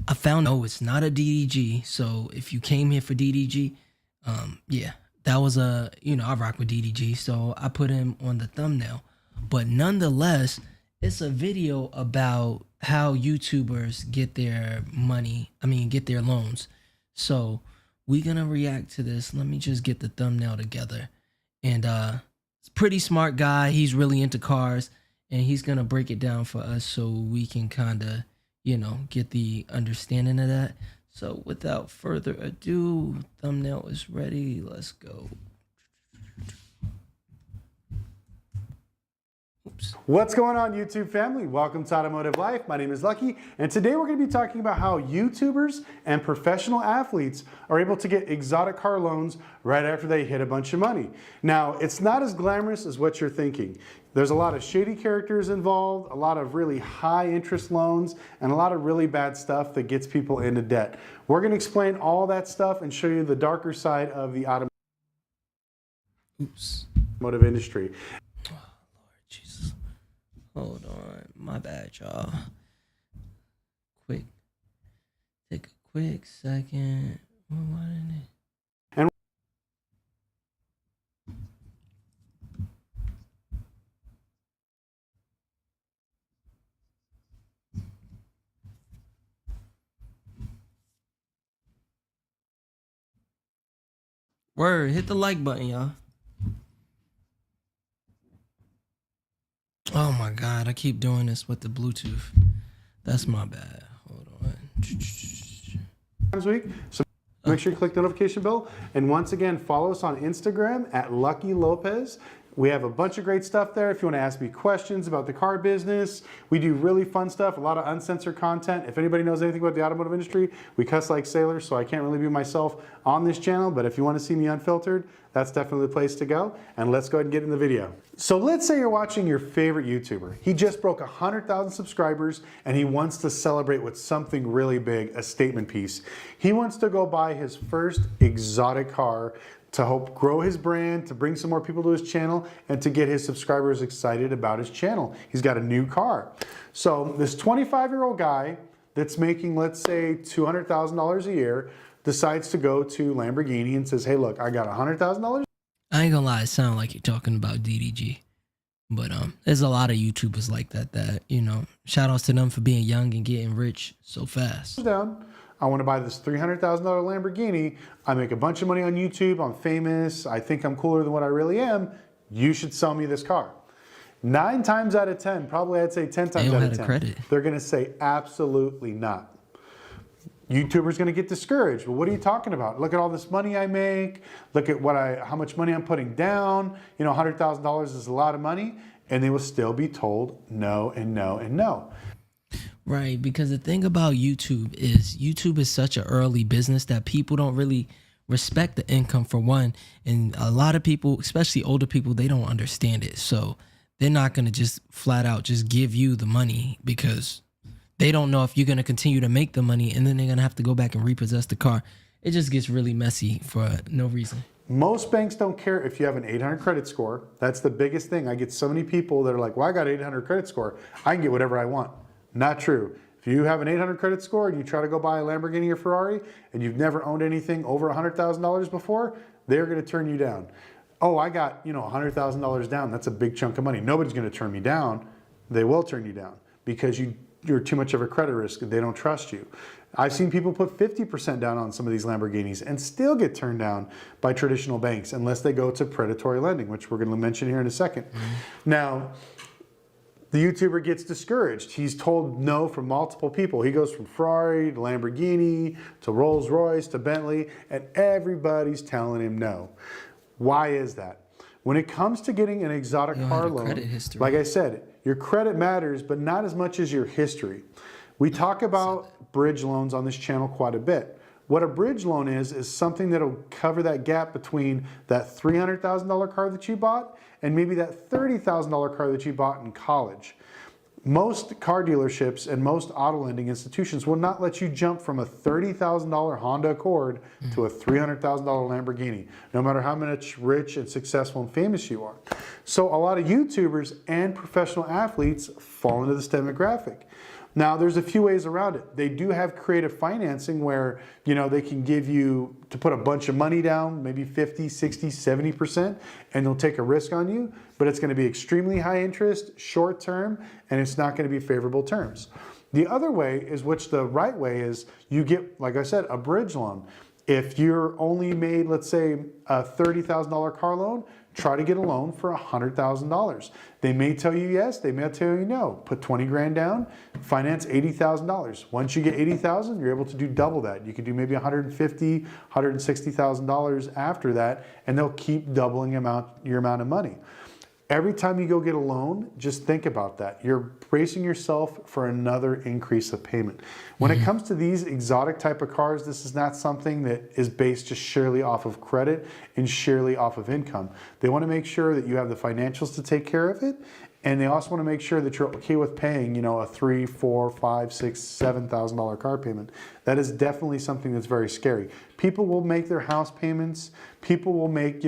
I found, no, it's not a DDG. So if you came here for DDG, yeah, that was a, I rock with DDG. So I put him on the thumbnail. But nonetheless, it's a video about how YouTubers get their money, get their loans. So we're going to react to this. Let me just get the thumbnail together. And it's a pretty smart guy. He's really into cars. And he's going to break it down for us so we can kind of, get the understanding of that. So without further ado, thumbnail is ready. Let's go. Oops. What's going on, YouTube family? Welcome to Automotive Life. My name is Lucky, and today we're going to be talking about how YouTubers and professional athletes are able to get exotic car loans right after they hit a bunch of money. Now, it's not as glamorous as what you're thinking. There's a lot of shady characters involved, a lot of really high interest loans, and a lot of really bad stuff that gets people into debt. We're going to explain all that stuff and show you the darker side of the automotive industry. Hold on, my bad, y'all. Take a quick second. Why didn't it? And Word, hit the like button, y'all. Oh my God, I keep doing this with the Bluetooth. That's my bad. Hold on. times a week, so make sure you click the notification bell. And once again, follow us on Instagram at Lucky Lopez. We have a bunch of great stuff there. If you want to ask me questions about the car business, we do really fun stuff, a lot of uncensored content. If anybody knows anything about the automotive industry, we cuss like sailors, so I can't really be myself on this channel, but if you want to see me unfiltered, that's definitely the place to go. And let's go ahead and get in the video. So let's say you're watching your favorite YouTuber. He just broke 100,000 subscribers and he wants to celebrate with something really big, a statement piece. He wants to go buy his first exotic car to help grow his brand, to bring some more people to his channel, and to get his subscribers excited about his channel. He's got a new car. So this 25-year-old guy that's making, let's say, $200,000 a year, decides to go to Lamborghini and says, hey, look, I got $100,000. I ain't gonna lie, it sound like you're talking about DDG. But there's a lot of YouTubers like that, shout outs to them for being young and getting rich so fast. Down. I want to buy this $300,000 Lamborghini. I make a bunch of money on YouTube. I'm famous. I think I'm cooler than what I really am. You should sell me this car. 9 times out of 10, probably I'd say 10 times out of 10, credit. They're going to say absolutely not. YouTuber's going to get discouraged. Well, what are you talking about? Look at all this money I make. Look at how much money I'm putting down. $100,000 is a lot of money, and they will still be told no and no and no. Right, because the thing about YouTube is such an early business that people don't really respect the income, for one. And a lot of people, especially older people, they don't understand it. So they're not going to just flat out just give you the money because they don't know if you're going to continue to make the money, and then they're going to have to go back and repossess the car. It just gets really messy for no reason. Most banks don't care if you have an 800 credit score. That's the biggest thing. I get so many people that are like, well, I got an 800 credit score. I can get whatever I want. Not true. If you have an 800 credit score and you try to go buy a Lamborghini or Ferrari and you've never owned anything over $100,000 before, they're going to turn you down. Oh, I got, $100,000 down. That's a big chunk of money. Nobody's going to turn me down. They will turn you down because you're too much of a credit risk and they don't trust you. I've seen people put 50% down on some of these Lamborghinis and still get turned down by traditional banks unless they go to predatory lending, which we're going to mention here in a second. Now, the YouTuber gets discouraged. He's told no from multiple people. He goes from Ferrari to Lamborghini to Rolls Royce to Bentley, and everybody's telling him no. Why is that? When it comes to getting an exotic car loan, like I said, your credit matters, but not as much as your history. We talk about bridge loans on this channel quite a bit. What a bridge loan is something that'll cover that gap between that $300,000 car that you bought and maybe that $30,000 car that you bought in college. Most car dealerships and most auto lending institutions will not let you jump from a $30,000 Honda Accord to a $300,000 Lamborghini, no matter how much rich and successful and famous you are. So a lot of YouTubers and professional athletes fall into this demographic. Now, there's a few ways around it. They do have creative financing where, they can give you to put a bunch of money down, maybe 50, 60, 70%, and they'll take a risk on you, but it's going to be extremely high interest, short term, and it's not going to be favorable terms. The other way is, which the right way is, you get, like I said, a bridge loan. If you're only made, let's say, a $30,000 car loan, try to get a loan for $100,000. They may tell you yes, they may tell you no. Put 20 grand down, finance $80,000. Once you get 80,000, you're able to do double that. You can do maybe $150,000, $160,000 after that, and they'll keep doubling your amount of money. Every time you go get a loan, just think about that. You're bracing yourself for another increase of payment. When it comes to these exotic type of cars, this is not something that is based just sheerly off of credit and sheerly off of income. They want to make sure that you have the financials to take care of it, and they also want to make sure that you're okay with paying, a $3,000, $4,000, $5,000, $6,000, $7,000 car payment. That is definitely something that's very scary. People will make their house payments. People will make,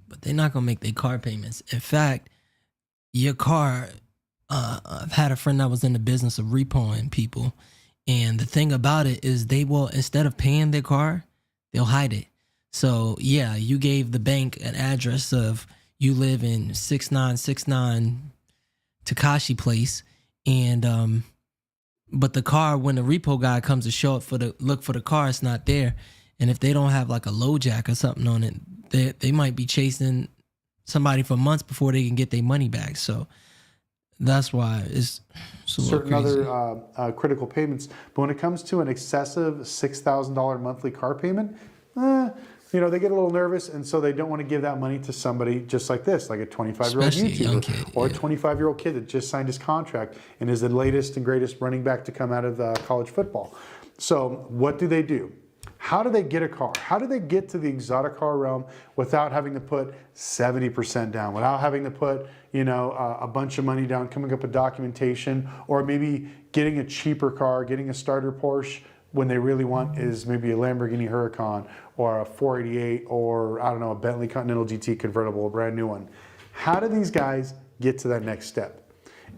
but they're not gonna make their car payments. In fact, your car, I've had a friend that was in the business of repoing people, and the thing about it is they will, instead of paying their car, they'll hide it. So yeah, you gave the bank an address of you live in 6969 Takashi Place, and but the car, when the repo guy comes to show up for the look for the car, it's not there. And if they don't have like a low jack or something on it, they might be chasing somebody for months before they can get their money back. So that's why it's a little certain crazy. other critical payments. But when it comes to an excessive $6,000 monthly car payment, they get a little nervous, and so they don't want to give that money to somebody just like this, like a 25-year-old Especially a young YouTuber kid, or yeah. a 25-year-old kid that just signed his contract and is the latest and greatest running back to come out of college football. So what do? How do they get a car? How do they get to the exotic car realm without having to put 70% down, without having to put, a bunch of money down, coming up with documentation, or maybe getting a cheaper car, getting a starter Porsche when they really want is maybe a Lamborghini Huracan or a 488 or, I don't know, a Bentley Continental GT convertible, a brand new one. How do these guys get to that next step?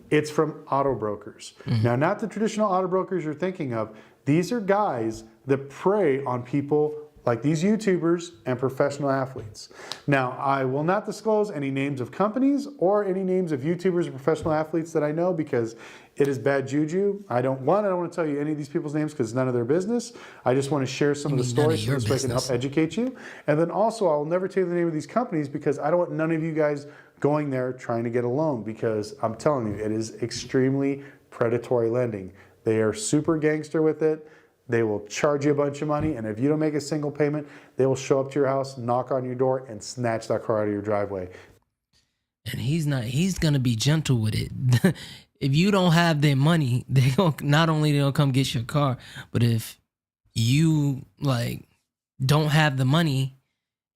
It's from auto brokers. Now, not the traditional auto brokers you're thinking of. These are guys that prey on people like these YouTubers and professional athletes. Now, I will not disclose any names of companies or any names of YouTubers or professional athletes that I know, because it is bad juju. I don't want to tell you any of these people's names because it's none of their business. I just want to share some of the stories so I can help educate you. And then also, I will never tell you the name of these companies because I don't want none of you guys going there trying to get a loan, because I'm telling you, it is extremely predatory lending. They are super gangster with it. They will charge you a bunch of money, and if you don't make a single payment, they will show up to your house, knock on your door, and snatch that car out of your driveway. And he's gonna be gentle with it. If you don't have their money, not only they'll come get your car, but if you don't have the money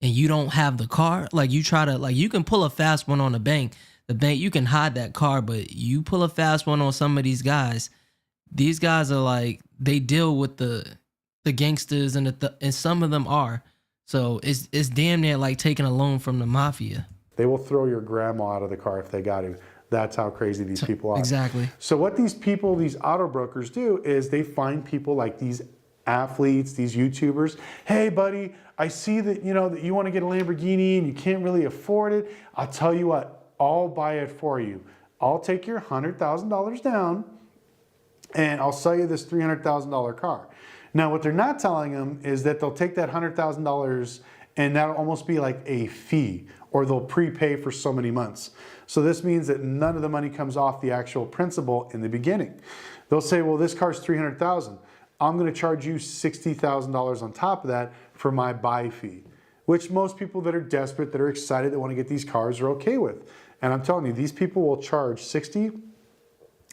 and you don't have the car, you try to you can pull a fast one on the bank. The bank, you can hide that car, but you pull a fast one on some of these guys. These guys are they deal with the gangsters, and some of them are. So it's damn near like taking a loan from the mafia. They will throw your grandma out of the car if they got to. That's how crazy these people are. Exactly. So what these auto brokers do is they find people like these athletes, these YouTubers. Hey, buddy, I see that that you want to get a Lamborghini and you can't really afford it. I'll tell you what, I'll buy it for you. I'll take your $100,000 down, and I'll sell you this $300,000 car. Now, what they're not telling them is that they'll take that $100,000 and that'll almost be like a fee, or they'll prepay for so many months. So this means that none of the money comes off the actual principal in the beginning. They'll say, well, this car's $300,000. I'm going to charge you $60,000 on top of that for my buy fee, which most people that are desperate, that are excited, that want to get these cars are okay with. And I'm telling you, these people will charge 60.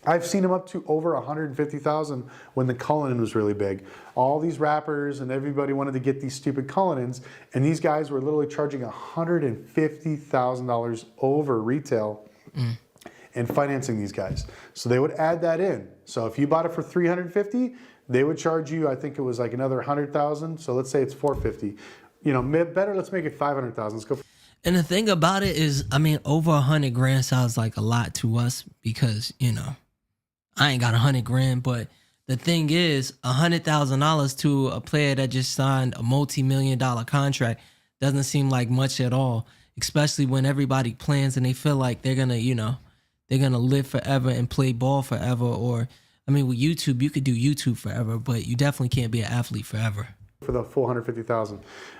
I've seen them up to over 150,000 when the Cullinan was really big. All these rappers and everybody wanted to get these stupid Cullinans, and these guys were literally charging $150,000 over retail and financing these guys. So they would add that in. So if you bought it for 350, they would charge you, I think it was like another 100,000. So let's say it's 450. Better, let's make it 500,000. Let's go. And the thing about it is, over 100 grand sounds like a lot to us because, I ain't got 100 grand, but the thing is, $100,000 to a player that just signed a multi-million-dollar contract doesn't seem like much at all, especially when everybody plans and they feel like they're gonna, they're gonna live forever and play ball forever. Or, I mean, with YouTube, you could do YouTube forever, but you definitely can't be an athlete forever. For the full 150,000.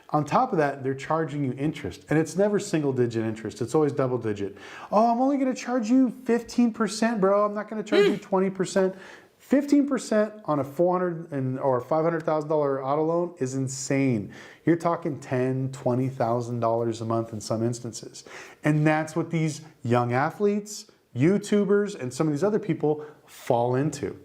On top of that, they're charging you interest, and it's never single digit interest. It's always double digit. Oh, I'm only going to charge you 15%, bro. I'm not going to charge you 20%. 15% on a $400,000 or $500,000 auto loan is insane. You're talking $10,000, $20,000 a month in some instances, and that's what these young athletes, YouTubers, and some of these other people fall into.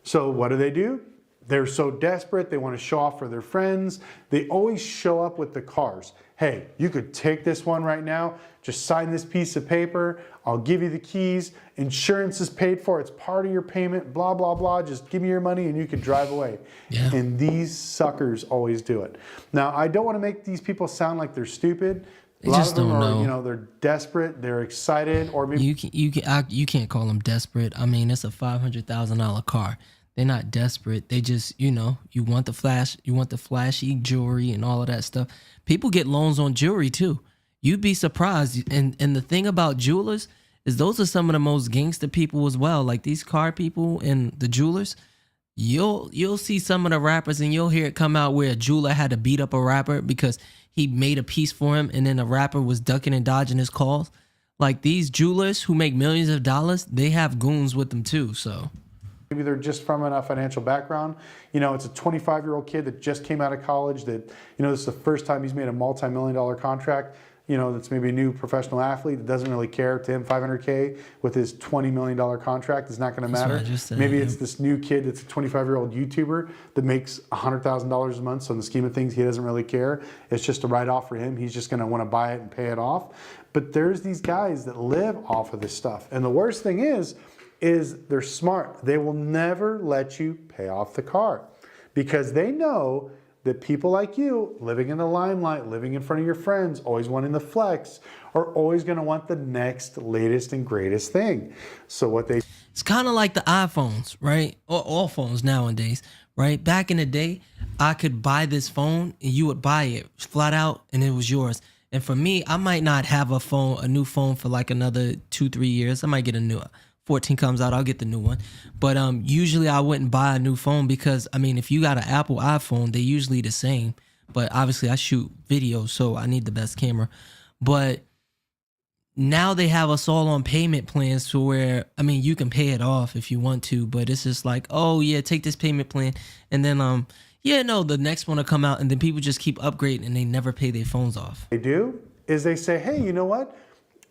So what do? They're so desperate, they want to show off for their friends. They always show up with the cars. Hey, you could take this one right now, just sign this piece of paper, I'll give you the keys, insurance is paid for, it's part of your payment, blah, blah, blah, just give me your money and you can drive away. Yeah. And these suckers always do it. Now, I don't want to make these people sound like they're stupid. They just don't know. They're desperate, they're excited, or maybe You can't call them desperate. I mean, it's a $500,000 car. They're not desperate. They just, you want the flashy jewelry and all of that stuff. People get loans on jewelry too. You'd be surprised. And the thing about jewelers is those are some of the most gangster people as well. Like these car people and the jewelers. You'll see some of the rappers and you'll hear it come out where a jeweler had to beat up a rapper because he made a piece for him and then the rapper was ducking and dodging his calls. Like these jewelers who make millions of dollars, they have goons with them too. So maybe they're just from a financial background. It's a 25-year-old kid that just came out of college that, this is the first time he's made a multi-million-dollar contract. That's maybe a new professional athlete that doesn't really care. To him, $500K with his $20 million contract is not going to matter. Maybe it's this new kid that's a 25-year-old YouTuber that makes $100,000 a month. So in the scheme of things, he doesn't really care. It's just a write-off for him. He's just going to want to buy it and pay it off. But there's these guys that live off of this stuff. And the worst thing is they're smart. They will never let you pay off the car because they know that people like you, living in the limelight, living in front of your friends, always wanting the flex, are always going to want the next latest and greatest thing. So it's kind of like the iPhones, right? Or all phones nowadays, right? Back in the day, I could buy this phone and you would buy it flat out and it was yours. And for me, I might not have a new phone for like another 2-3 years. I might get a new 14 comes out, I'll get the new one. But usually I wouldn't buy a new phone because, I mean, if you got an Apple iPhone, they're usually the same. But obviously I shoot videos, so I need the best camera. But now they have us all on payment plans to where, I mean, you can pay it off if you want to, but it's just like, oh yeah, take this payment plan. And then, the next one will come out and then people just keep upgrading and they never pay their phones off. They do is they say, hey, you know what?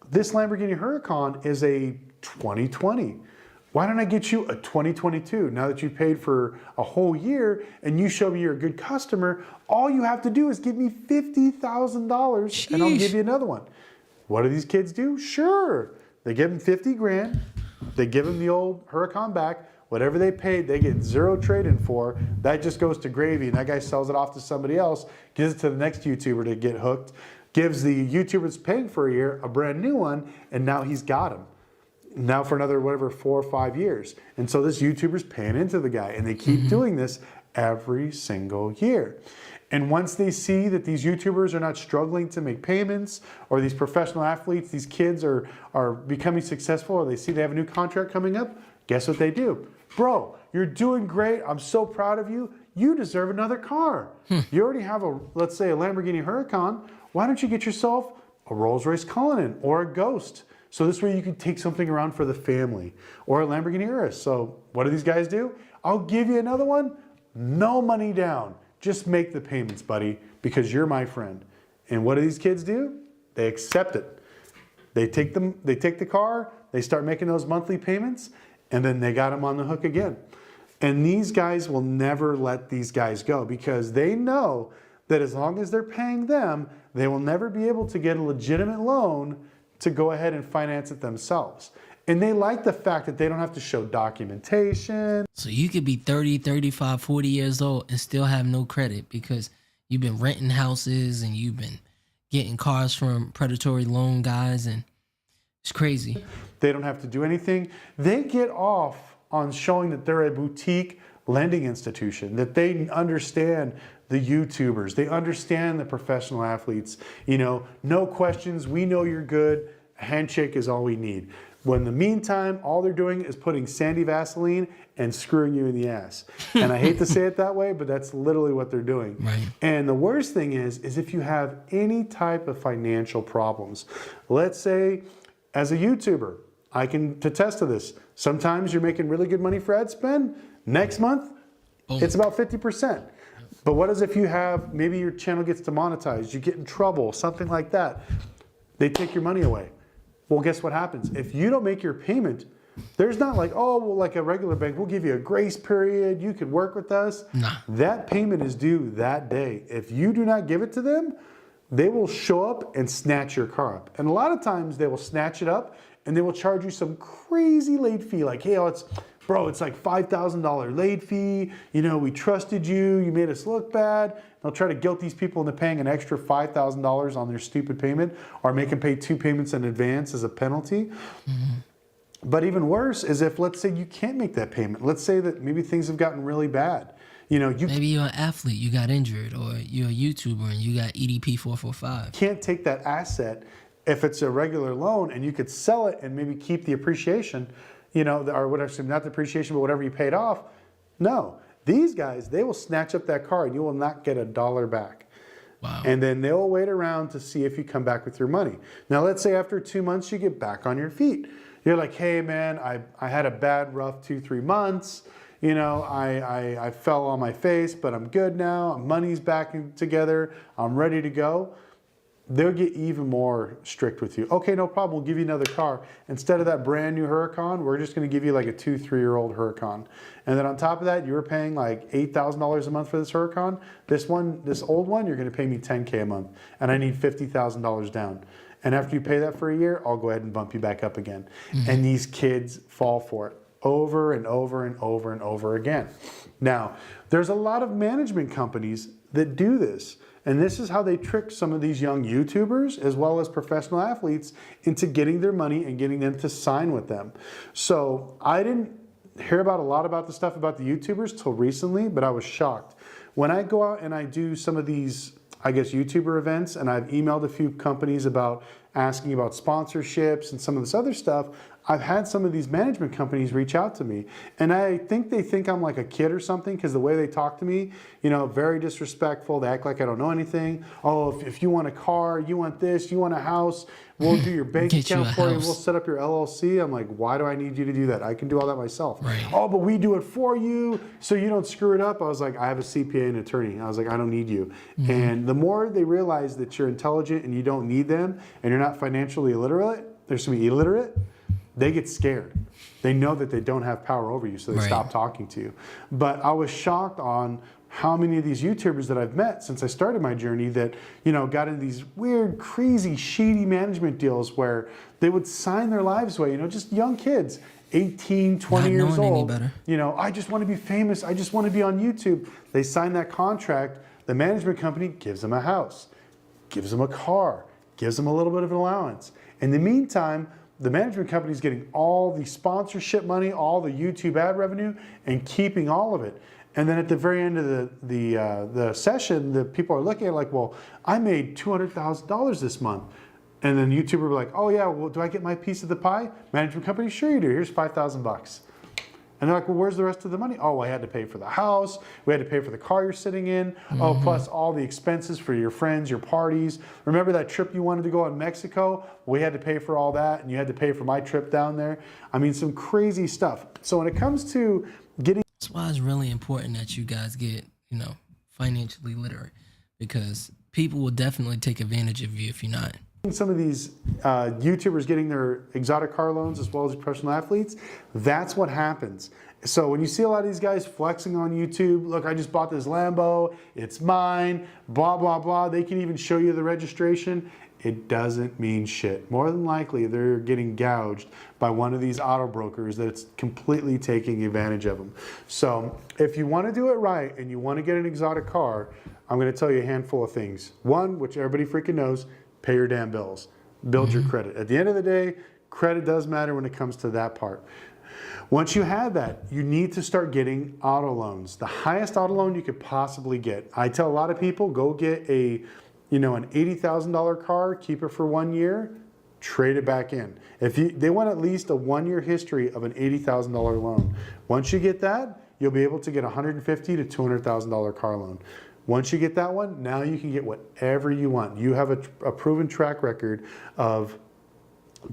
This Lamborghini Huracan is a 2020. Why don't I get you a 2022? Now that you paid for a whole year and you show me you're a good customer, all you have to do is give me $50,000 and I'll give you another one. What do these kids do? Sure. They give them 50 grand. They give them the old Huracan back. Whatever they paid, they get zero trade-in for. That just goes to gravy and that guy sells it off to somebody else, gives it to the next YouTuber to get hooked, gives the YouTuber that's paying for a year a brand new one, and now he's got him. Now for another, 4 or 5 years. And so this YouTuber's paying into the guy, and they keep doing this every single year. And once they see that these YouTubers are not struggling to make payments, or these professional athletes, these kids are becoming successful, or they see they have a new contract coming up, guess what they do? Bro, you're doing great. I'm so proud of you. You deserve another car. You already have let's say a Lamborghini Huracan. Why don't you get yourself a Rolls-Royce Cullinan or a Ghost? So this way you can take something around for the family, or a Lamborghini Urus. So what do these guys do? I'll give you another one, no money down. Just make the payments, buddy, because you're my friend. And what do these kids do? They accept it. They take the car, they start making those monthly payments, and then they got them on the hook again. And these guys will never let these guys go because they know that as long as they're paying them, they will never be able to get a legitimate loan to go ahead and finance it themselves. And they like the fact that they don't have to show documentation. So you could be 30, 35, 40 years old and still have no credit because you've been renting houses and you've been getting cars from predatory loan guys, and it's crazy. They don't have to do anything. They get off on showing that they're a boutique lending institution, that they understand the YouTubers, they understand the professional athletes. You know, no questions, we know you're good, a handshake is all we need. When in the meantime, all they're doing is putting Sandy Vaseline and screwing you in the ass. And I hate to say it that way, but that's literally what they're doing. Right. And the worst thing is if you have any type of financial problems, let's say as a YouTuber, I can attest to this. Sometimes you're making really good money for ad spend. Next month, it's about 50%. But what is if you have, maybe your channel gets demonetized, you get in trouble, something like that. They take your money away. Well, guess what happens? If you don't make your payment, there's not like, oh, well, like a regular bank, we'll give you a grace period, you could work with us. Nah. That payment is due that day. If you do not give it to them, they will show up and snatch your car up. And a lot of times they will snatch it up and they will charge you some crazy late fee. Like, hey, it's like $5,000 late fee. You know, we trusted you. You made us look bad. They'll try to guilt these people into paying an extra $5,000 on their stupid payment, or make them pay 2 payments in advance as a penalty. Mm-hmm. But even worse is if, let's say, you can't make that payment. Let's say that maybe things have gotten really bad. You know, maybe you're an athlete, you got injured, or you're a YouTuber and you got EDP 445. Can't take that asset if it's a regular loan, and you could sell it and maybe keep the appreciation, you know, or whatever, not the appreciation, but whatever you paid off. No, these guys, they will snatch up that car and you will not get $1 back. Wow. And then they'll wait around to see if you come back with your money. Now, let's say after 2 months, you get back on your feet. You're like, hey man, I had a bad, rough 2-3 months. You know, I fell on my face, but I'm good now. Money's back together. I'm ready to go. They'll get even more strict with you. Okay, no problem. We'll give you another car. Instead of that brand new Huracan, we're just going to give you like a 2-3-year-old Huracan. And then on top of that, you were paying like $8,000 a month for this Huracan. This old one, you're going to pay me $10K a month, and I need $50,000 down. And after you pay that for a year, I'll go ahead and bump you back up again. Mm-hmm. And these kids fall for it over and over and over and over again. Now, there's a lot of management companies that do this. And this is how they trick some of these young YouTubers as well as professional athletes into getting their money and getting them to sign with them. So I didn't hear about a lot about the stuff about the YouTubers till recently, but I was shocked. When I go out and I do some of these, I guess, YouTuber events, and I've emailed a few companies about asking about sponsorships and some of this other stuff, I've had some of these management companies reach out to me, and I think they think I'm like a kid or something, because the way they talk to me, you know, very disrespectful. They act like I don't know anything. Oh, if you want a car, you want this, you want a house, we'll do your bank account for you, we'll set up your LLC. I'm like, why do I need you to do that? I can do all that myself. Right. Oh, but we do it for you so you don't screw it up. I was like, I have a CPA and attorney. I was like, I don't need you. Mm-hmm. And the more they realize that you're intelligent and you don't need them, and you're not financially illiterate, they get scared. They know that they don't have power over you, so they stop talking to you. But I was shocked on how many of these YouTubers that I've met since I started my journey that, you know, got into these weird, crazy, shady management deals where they would sign their lives away, you know, just young kids, 18, 20 years old. You know, I just want to be famous. I just want to be on YouTube. They sign that contract. The management company gives them a house, gives them a car, gives them a little bit of an allowance. In the meantime, the management company is getting all the sponsorship money, all the YouTube ad revenue, and keeping all of it. And then at the very end of the session, the people are looking at like, well, I made $200,000 this month. And then YouTuber will be like, oh yeah, well, do I get my piece of the pie? Management company, sure you do. Here's $5,000. And they're like, well, where's the rest of the money? Oh, I had to pay for the house. We had to pay for the car you're sitting in. Mm-hmm. Oh, plus all the expenses for your friends, your parties. Remember that trip you wanted to go on Mexico? We had to pay for all that, and you had to pay for my trip down there. I mean, some crazy stuff. So when it comes to getting... That's why it's really important that you guys get, you know, financially literate, because people will definitely take advantage of you if you're not. Some of these YouTubers getting their exotic car loans as well as professional athletes, that's what happens. So when you see a lot of these guys flexing on YouTube, look, I just bought this Lambo, it's mine, blah, blah, blah. They can even show you the registration. It doesn't mean shit. More than likely, they're getting gouged by one of these auto brokers that's completely taking advantage of them. So if you want to do it right and you want to get an exotic car, I'm going to tell you a handful of things. One, which everybody freaking knows, pay your damn bills. Build your credit. At the end of the day, credit does matter when it comes to that part. Once you have that, you need to start getting auto loans. The highest auto loan you could possibly get. I tell a lot of people, go get an $80,000 car, keep it for 1 year, trade it back in. They want at least a 1 year history of an $80,000 loan. Once you get that, you'll be able to get a $150,000 to $200,000 car loan. Once you get that one, now you can get whatever you want. You have a proven track record of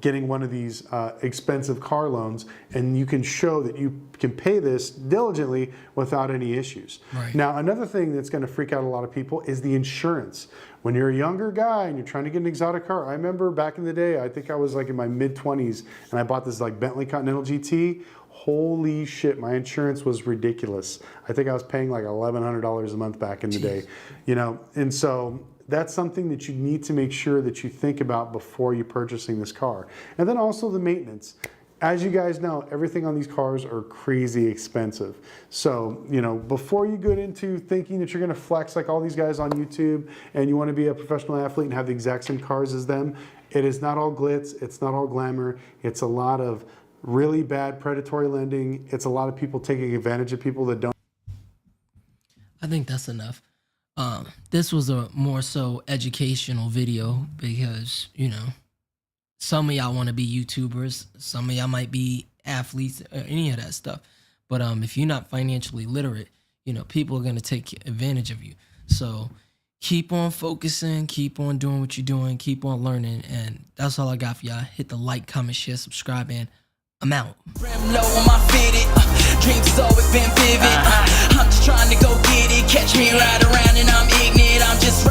getting one of these expensive car loans, and you can show that you can pay this diligently without any issues. Right. Now, another thing that's going to freak out a lot of people is the insurance. When you're a younger guy and you're trying to get an exotic car, I remember back in the day, I think I was like in my mid-20s, and I bought this like Bentley Continental GT. Holy shit, my insurance was ridiculous. I think I was paying like $1,100 a month back in the day, and so that's something that you need to make sure that you think about before you're purchasing this car. And then also the maintenance. As you guys know, everything on these cars are crazy expensive. So, before you get into thinking that you're gonna flex like all these guys on YouTube and you wanna be a professional athlete and have the exact same cars as them, it is not all glitz, it's not all glamour, it's a lot of really bad predatory lending. It's a lot of people taking advantage of people that don't. I think that's enough. This was a more so educational video because, some of y'all want to be YouTubers, some of y'all might be athletes, or any of that stuff. But if you're not financially literate, people are going to take advantage of you. So keep on focusing, keep on doing what you're doing, keep on learning. And that's all I got for y'all. Hit the like, comment, share, subscribe, and I'm out. Low on my fitted, dreams has always been vivid. I'm just trying to go get it. Catch me right around and I'm ignorant. I'm just